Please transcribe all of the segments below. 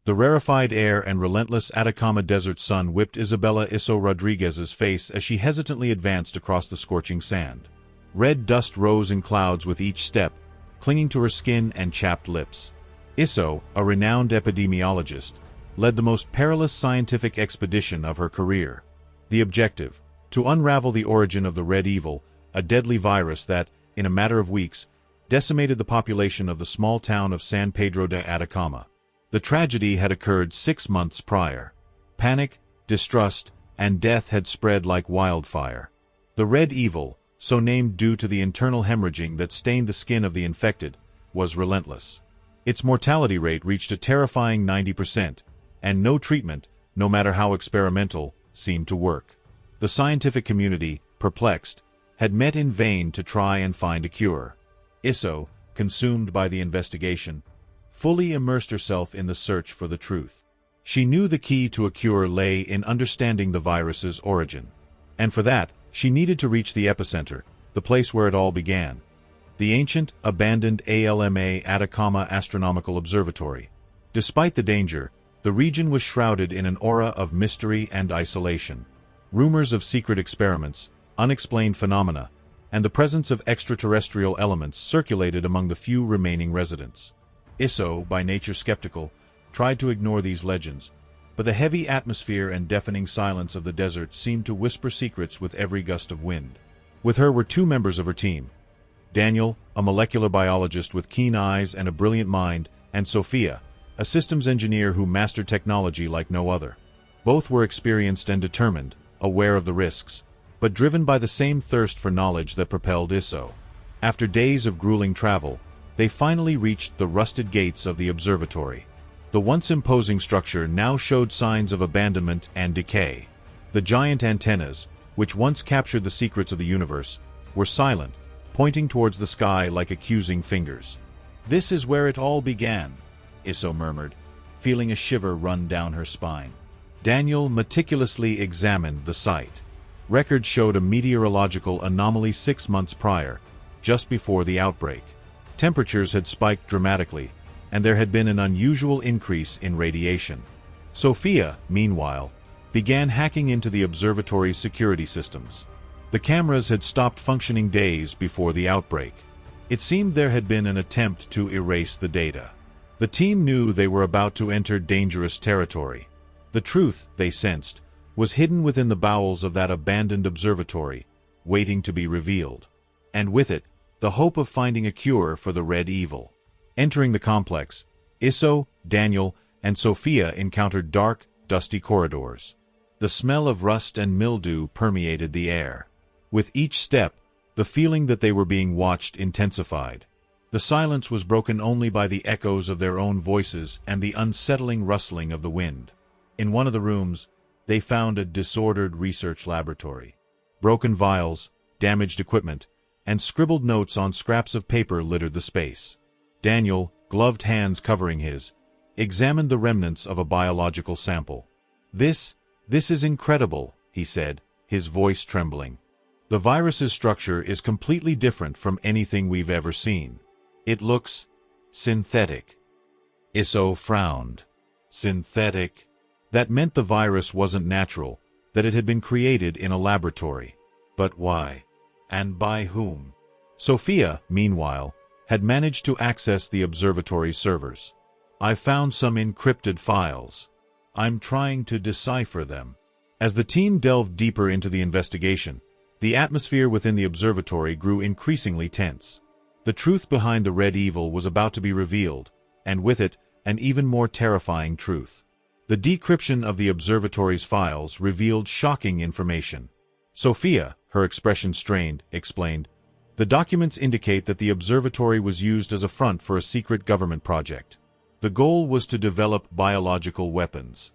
The rarefied air and relentless Atacama desert sun whipped Isabella Isso Rodriguez's face as she hesitantly advanced across the scorching sand. Red dust rose in clouds with each step, clinging to her skin and chapped lips. Isso, a renowned epidemiologist, led the most perilous scientific expedition of her career. The objective: to unravel the origin of the Red Evil, a deadly virus that, in a matter of weeks, decimated the population of the small town of San Pedro de Atacama. The tragedy had occurred 6 months prior. Panic, distrust, and death had spread like wildfire. The Red Evil, so named due to the internal hemorrhaging that stained the skin of the infected, was relentless. Its mortality rate reached a terrifying 90%, and no treatment, no matter how experimental, seemed to work. The scientific community, perplexed, had met in vain to try and find a cure. Isso, consumed by the investigation, fully immersed herself in the search for the truth. She knew the key to a cure lay in understanding the virus's origin. And for that, she needed to reach the epicenter, the place where it all began: the ancient, abandoned ALMA Atacama Astronomical Observatory. Despite the danger, the region was shrouded in an aura of mystery and isolation. Rumors of secret experiments, unexplained phenomena, and the presence of extraterrestrial elements circulated among the few remaining residents. Isso, by nature skeptical, tried to ignore these legends, but the heavy atmosphere and deafening silence of the desert seemed to whisper secrets with every gust of wind. With her were 2 members of her team: Daniel, a molecular biologist with keen eyes and a brilliant mind, and Sophia, a systems engineer who mastered technology like no other. Both were experienced and determined, aware of the risks, but driven by the same thirst for knowledge that propelled Isso. After days of grueling travel, they finally reached the rusted gates of the observatory. The once imposing structure now showed signs of abandonment and decay. The giant antennas, which once captured the secrets of the universe, were silent, pointing towards the sky like accusing fingers. "This is where it all began," Isso murmured, feeling a shiver run down her spine. Daniel meticulously examined the site. Records showed a meteorological anomaly 6 months prior, just before the outbreak. Temperatures had spiked dramatically, and there had been an unusual increase in radiation. Sophia, meanwhile, began hacking into the observatory's security systems. The cameras had stopped functioning days before the outbreak. It seemed there had been an attempt to erase the data. The team knew they were about to enter dangerous territory. The truth, they sensed, was hidden within the bowels of that abandoned observatory, waiting to be revealed. And with it, the hope of finding a cure for the Red Evil. Entering the complex, Isso, Daniel, and Sophia encountered dark, dusty corridors. The smell of rust and mildew permeated the air. With each step, the feeling that they were being watched intensified. The silence was broken only by the echoes of their own voices and the unsettling rustling of the wind. In one of the rooms, they found a disordered research laboratory. Broken vials, damaged equipment, and scribbled notes on scraps of paper littered the space. Daniel, gloved hands covering his, examined the remnants of a biological sample. This is incredible," he said, his voice trembling. "The virus's structure is completely different from anything we've ever seen. It looks synthetic." Isso frowned. Synthetic? That meant the virus wasn't natural, that it had been created in a laboratory. But why? And by whom? Sophia, meanwhile, had managed to access the observatory's servers. "I found some encrypted files. I'm trying to decipher them." As the team delved deeper into the investigation, the atmosphere within the observatory grew increasingly tense. The truth behind the Red Evil was about to be revealed, and with it, an even more terrifying truth. The decryption of the observatory's files revealed shocking information. Sophia, her expression strained, explained, "The documents indicate that the observatory was used as a front for a secret government project. The goal was to develop biological weapons."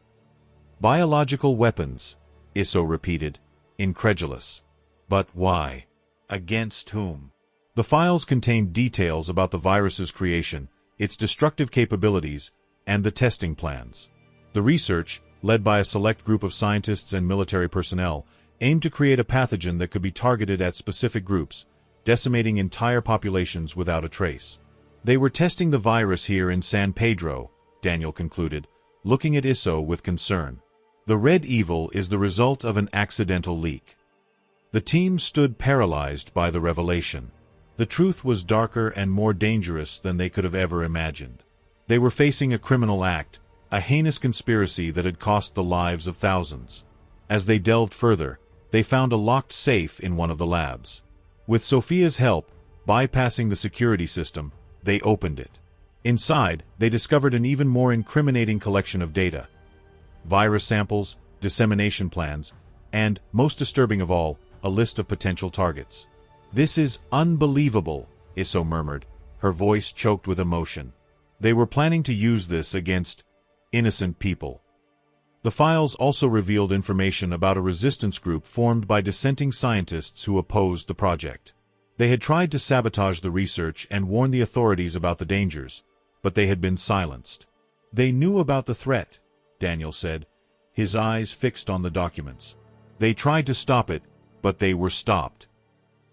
"Biological weapons," Isso repeated, incredulous. "But why? Against whom?" The files contained details about the virus's creation, its destructive capabilities, and the testing plans. The research, led by a select group of scientists and military personnel, aimed to create a pathogen that could be targeted at specific groups, decimating entire populations without a trace. "They were testing the virus here in San Pedro," Daniel concluded, looking at Isso with concern. The red evil is the result of an accidental leak. The team stood paralyzed by the revelation. The truth was darker and more dangerous than they could have ever imagined. They were facing a criminal act, a heinous conspiracy that had cost the lives of thousands. As they delved further, they found a locked safe in one of the labs. With Sophia's help, bypassing the security system, they opened it. Inside, they discovered an even more incriminating collection of data. Virus samples, dissemination plans, and, most disturbing of all, a list of potential targets. "This is unbelievable," Isso murmured, her voice choked with emotion. They were planning to use this against innocent people. The files also revealed information about a resistance group formed by dissenting scientists who opposed the project. They had tried to sabotage the research and warn the authorities about the dangers, but they had been silenced. "They knew about the threat," Daniel said, his eyes fixed on the documents. "They tried to stop it, but they were stopped."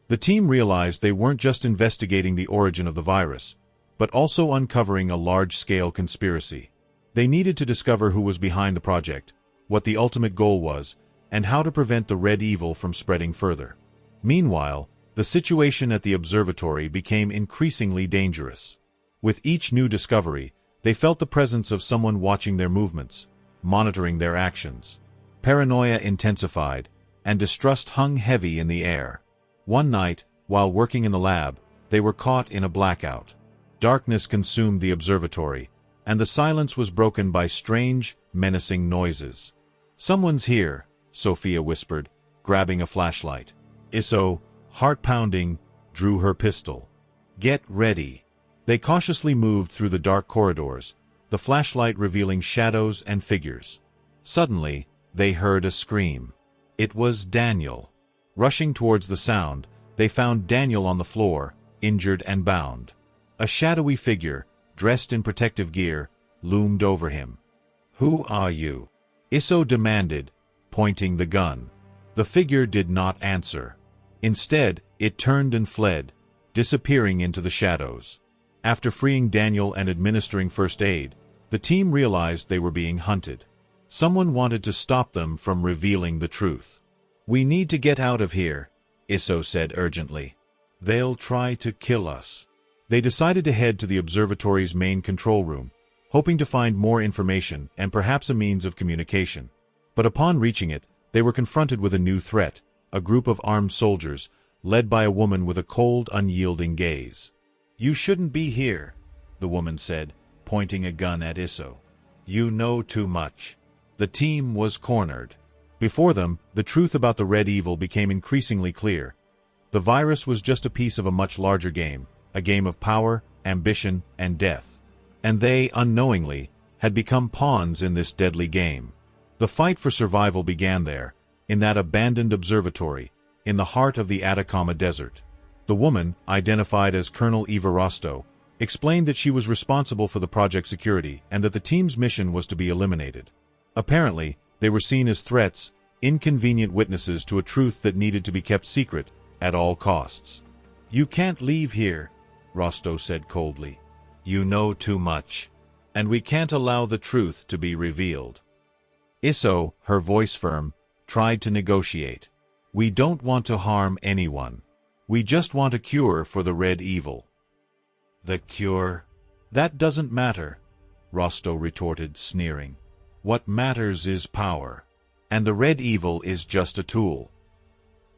The team realized they weren't just investigating the origin of the virus, but also uncovering a large-scale conspiracy. They needed to discover who was behind the project, what the ultimate goal was, and how to prevent the red evil from spreading further. Meanwhile, the situation at the observatory became increasingly dangerous. With each new discovery, they felt the presence of someone watching their movements, monitoring their actions. Paranoia intensified, and distrust hung heavy in the air. One night, while working in the lab, they were caught in a blackout. Darkness consumed the observatory, and the silence was broken by strange, menacing noises. "Someone's here," Sophia whispered, grabbing a flashlight. Isso, heart-pounding, drew her pistol. "Get ready." They cautiously moved through the dark corridors, the flashlight revealing shadows and figures. Suddenly, they heard a scream. It was Daniel. Rushing towards the sound, they found Daniel on the floor, injured and bound. A shadowy figure, dressed in protective gear, loomed over him. "Who are you?" Isso demanded, pointing the gun. The figure did not answer. Instead, it turned and fled, disappearing into the shadows. After freeing Daniel and administering first aid, the team realized they were being hunted. Someone wanted to stop them from revealing the truth. "We need to get out of here," Isso said urgently. "They'll try to kill us." They decided to head to the observatory's main control room, hoping to find more information and perhaps a means of communication. But upon reaching it, they were confronted with a new threat, a group of armed soldiers, led by a woman with a cold, unyielding gaze. "You shouldn't be here," the woman said, pointing a gun at Isso. "You know too much." The team was cornered. Before them, the truth about the red evil became increasingly clear. The virus was just a piece of a much larger game, a game of power, ambition, and death. And they, unknowingly, had become pawns in this deadly game. The fight for survival began there, in that abandoned observatory, in the heart of the Atacama Desert. The woman, identified as Colonel Eva Rosto, explained that she was responsible for the project's security and that the team's mission was to be eliminated. Apparently, they were seen as threats, inconvenient witnesses to a truth that needed to be kept secret at all costs. "You can't leave here," Rosto said coldly. "You know too much, and we can't allow the truth to be revealed." Isso, her voice firm, tried to negotiate. "We don't want to harm anyone. We just want a cure for the red evil." "The cure? That doesn't matter," Rosto retorted, sneering. "What matters is power, and the red evil is just a tool."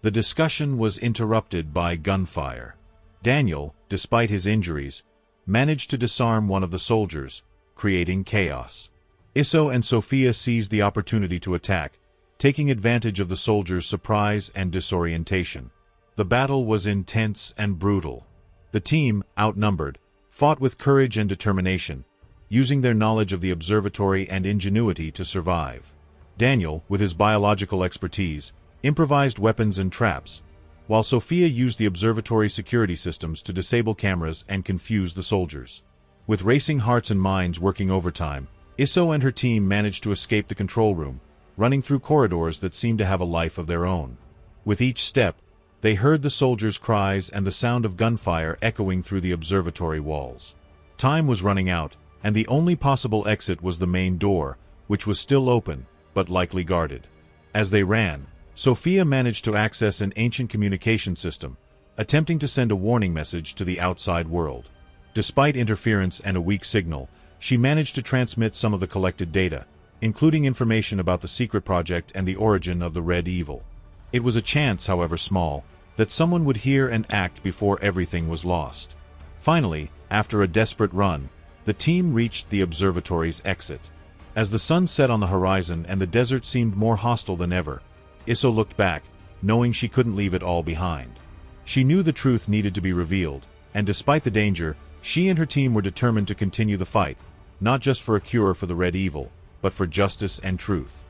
The discussion was interrupted by gunfire. Daniel, despite his injuries, managed to disarm one of the soldiers, creating chaos. Isso and Sophia seized the opportunity to attack, taking advantage of the soldiers' surprise and disorientation. The battle was intense and brutal. The team, outnumbered, fought with courage and determination, using their knowledge of the observatory and ingenuity to survive. Daniel, with his biological expertise, improvised weapons and traps, while Sophia used the observatory's security systems to disable cameras and confuse the soldiers. With racing hearts and minds working overtime, Isso and her team managed to escape the control room, running through corridors that seemed to have a life of their own. With each step, they heard the soldiers' cries and the sound of gunfire echoing through the observatory walls. Time was running out, and the only possible exit was the main door, which was still open, but likely guarded. As they ran, Sophia managed to access an ancient communication system, attempting to send a warning message to the outside world. Despite interference and a weak signal, she managed to transmit some of the collected data, including information about the secret project and the origin of the Red Evil. It was a chance, however small, that someone would hear and act before everything was lost. Finally, after a desperate run, the team reached the observatory's exit. As the sun set on the horizon and the desert seemed more hostile than ever, Isso looked back, knowing she couldn't leave it all behind. She knew the truth needed to be revealed, and despite the danger, she and her team were determined to continue the fight, not just for a cure for the Red Evil, but for justice and truth.